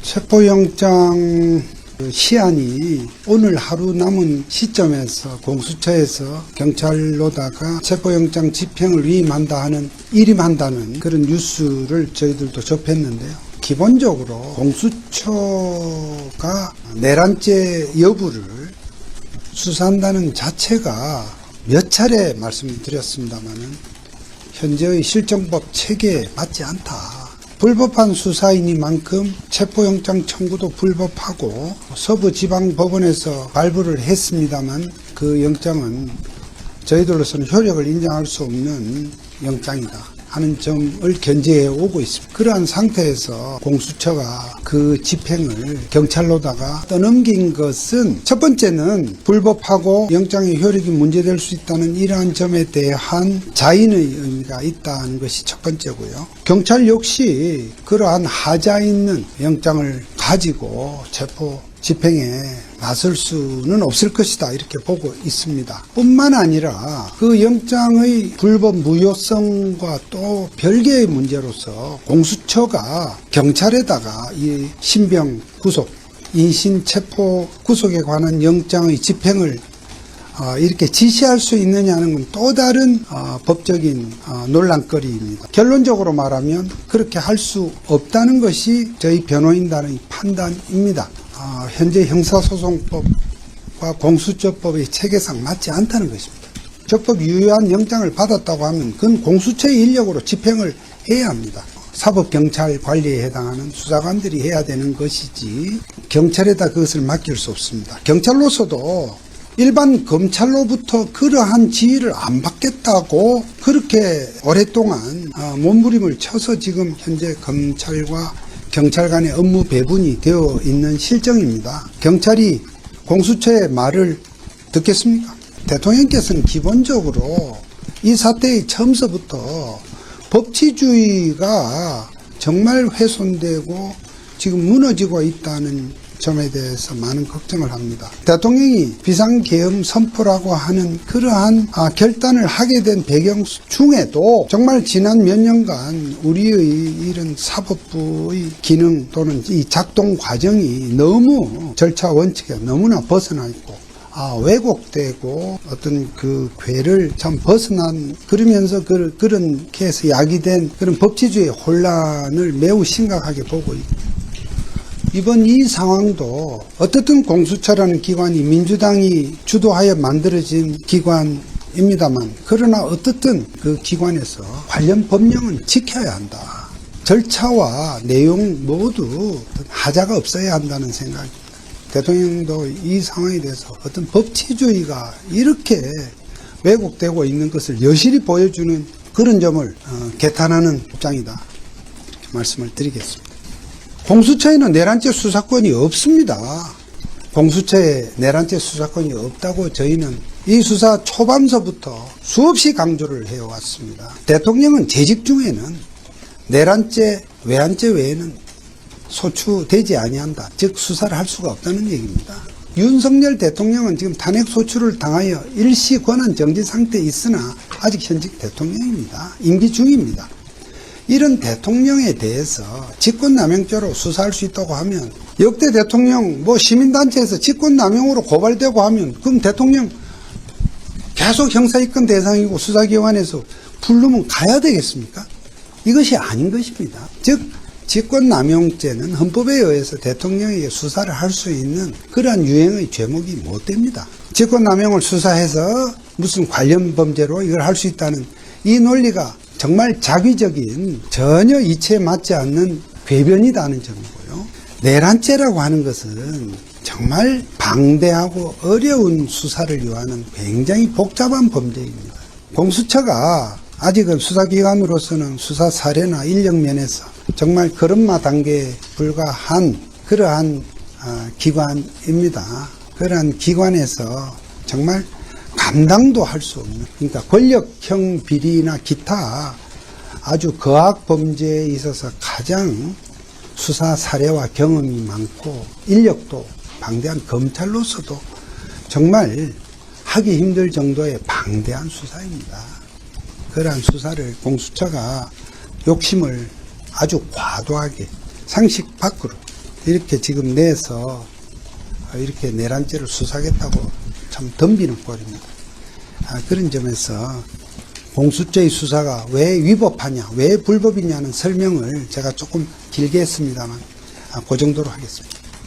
체포영장 시한이 오늘 하루 남은 시점에서 공수처에서 경찰로다가 체포영장 집행을 일임한다는 그런 뉴스를 저희들도 접했는데요. 기본적으로 공수처가 내란죄 여부를 수사한다는 자체가 몇 차례 말씀드렸습니다마는 현재의 실정법 체계에 맞지 않다. 불법한 수사이니만큼 체포영장 청구도 불법하고 서부지방법원에서 발부를 했습니다만 그 영장은 저희들로서는 효력을 인정할 수 없는 영장이다 하는 점을 견지해 오고 있습니다. 그러한 상태에서 공수처가 그 집행을 경찰로다가 떠넘긴 것은 첫 번째는 불법하고 영장의 효력이 문제될 수 있다는 이러한 점에 대한 자인의 의미가 있다는 것이 첫 번째고요. 경찰 역시 그러한 하자 있는 영장을 가지고 체포 집행에 나설 수는 없을 것이다 이렇게 보고 있습니다. 뿐만 아니라 그 영장의 불법 무효성과 또 별개의 문제로서 공수처가 경찰에다가 이 신병 구속, 인신 체포 구속에 관한 영장의 집행을 이렇게 지시할 수 있느냐는 건 또 다른 법적인 논란거리입니다. 결론적으로 말하면 그렇게 할 수 없다는 것이 저희 변호인단의 판단입니다. 현재 형사소송법과 공수처법의 체계상 맞지 않다는 것입니다. 적법 유효한 영장을 받았다고 하면 그건 공수처의 인력으로 집행을 해야 합니다. 사법경찰 관리에 해당하는 수사관들이 해야 되는 것이지 경찰에다 그것을 맡길 수 없습니다. 경찰로서도 일반 검찰로부터 그러한 지휘를 안 받겠다고 그렇게 오랫동안 몸부림을 쳐서 지금 현재 검찰과 경찰 간의 업무 배분이 되어 있는 실정입니다. 경찰이 공수처의 말을 듣겠습니까? 대통령께서는 기본적으로 이 사태의 처음서부터 법치주의가 정말 훼손되고 지금 무너지고 있다는 점에 대해서 많은 걱정을 합니다. 대통령이 비상계엄 선포라고 하는 그러한 결단을 하게 된 배경 중에도 정말 지난 몇 년간 우리의 이런 사법부의 기능 또는 이 작동 과정이 너무 절차 원칙에 너무나 벗어나 있고 왜곡되고 어떤 그 궤를 참 벗어난 그러면서 그렇게 해서 야기된 그런 법치주의 혼란을 매우 심각하게 보고 있고 이번 이 상황도 어떻든 공수처라는 기관이 민주당이 주도하여 만들어진 기관입니다만 그러나 어떻든 그 기관에서 관련 법령은 지켜야 한다. 절차와 내용 모두 하자가 없어야 한다는 생각입니다. 대통령도 이 상황에 대해서 어떤 법치주의가 이렇게 왜곡되고 있는 것을 여실히 보여주는 그런 점을 개탄하는 입장이다. 이렇게 말씀을 드리겠습니다. 공수처에는 내란죄 수사권이 없습니다. 공수처에 내란죄 수사권이 없다고 저희는 이 수사 초반서부터 수없이 강조를 해왔습니다. 대통령은 재직 중에는 내란죄, 외환죄 외에는 소추되지 아니한다. 즉 수사를 할 수가 없다는 얘기입니다. 윤석열 대통령은 지금 탄핵 소추를 당하여 일시 권한 정지 상태에 있으나 아직 현직 대통령입니다. 임기 중입니다. 이런 대통령에 대해서 직권남용죄로 수사할 수 있다고 하면 역대 대통령 시민단체에서 직권남용으로 고발되고 하면 그럼 대통령 계속 형사입건 대상이고 수사기관에서 부르면 가야 되겠습니까? 이것이 아닌 것입니다. 즉 직권남용죄는 헌법에 의해서 대통령에게 수사를 할 수 있는 그러한 유형의 죄목이 못 됩니다. 직권남용을 수사해서 무슨 관련 범죄로 이걸 할 수 있다는 이 논리가 정말 자기적인 전혀 이치에 맞지 않는 궤변이다는 점이고요. 내란죄라고 하는 것은 정말 방대하고 어려운 수사를 요하는 굉장히 복잡한 범죄입니다. 공수처가 아직은 수사기관으로서는 수사 사례나 인력 면에서 정말 걸음마 단계에 불과한 그러한 기관입니다. 그러한 기관에서 정말 감당도 할 수 없는, 그러니까 권력형 비리나 기타 아주 거악 범죄에 있어서 가장 수사 사례와 경험이 많고 인력도 방대한 검찰로서도 정말 하기 힘들 정도의 방대한 수사입니다. 그러한 수사를 공수처가 욕심을 아주 과도하게 상식 밖으로 이렇게 지금 내서 이렇게 내란죄를 수사하겠다고 참 덤비는 꼴입니다. 그런 점에서 공수처의 수사가 왜 위법하냐, 왜 불법이냐는 설명을 제가 조금 길게 했습니다만 그 정도로 하겠습니다.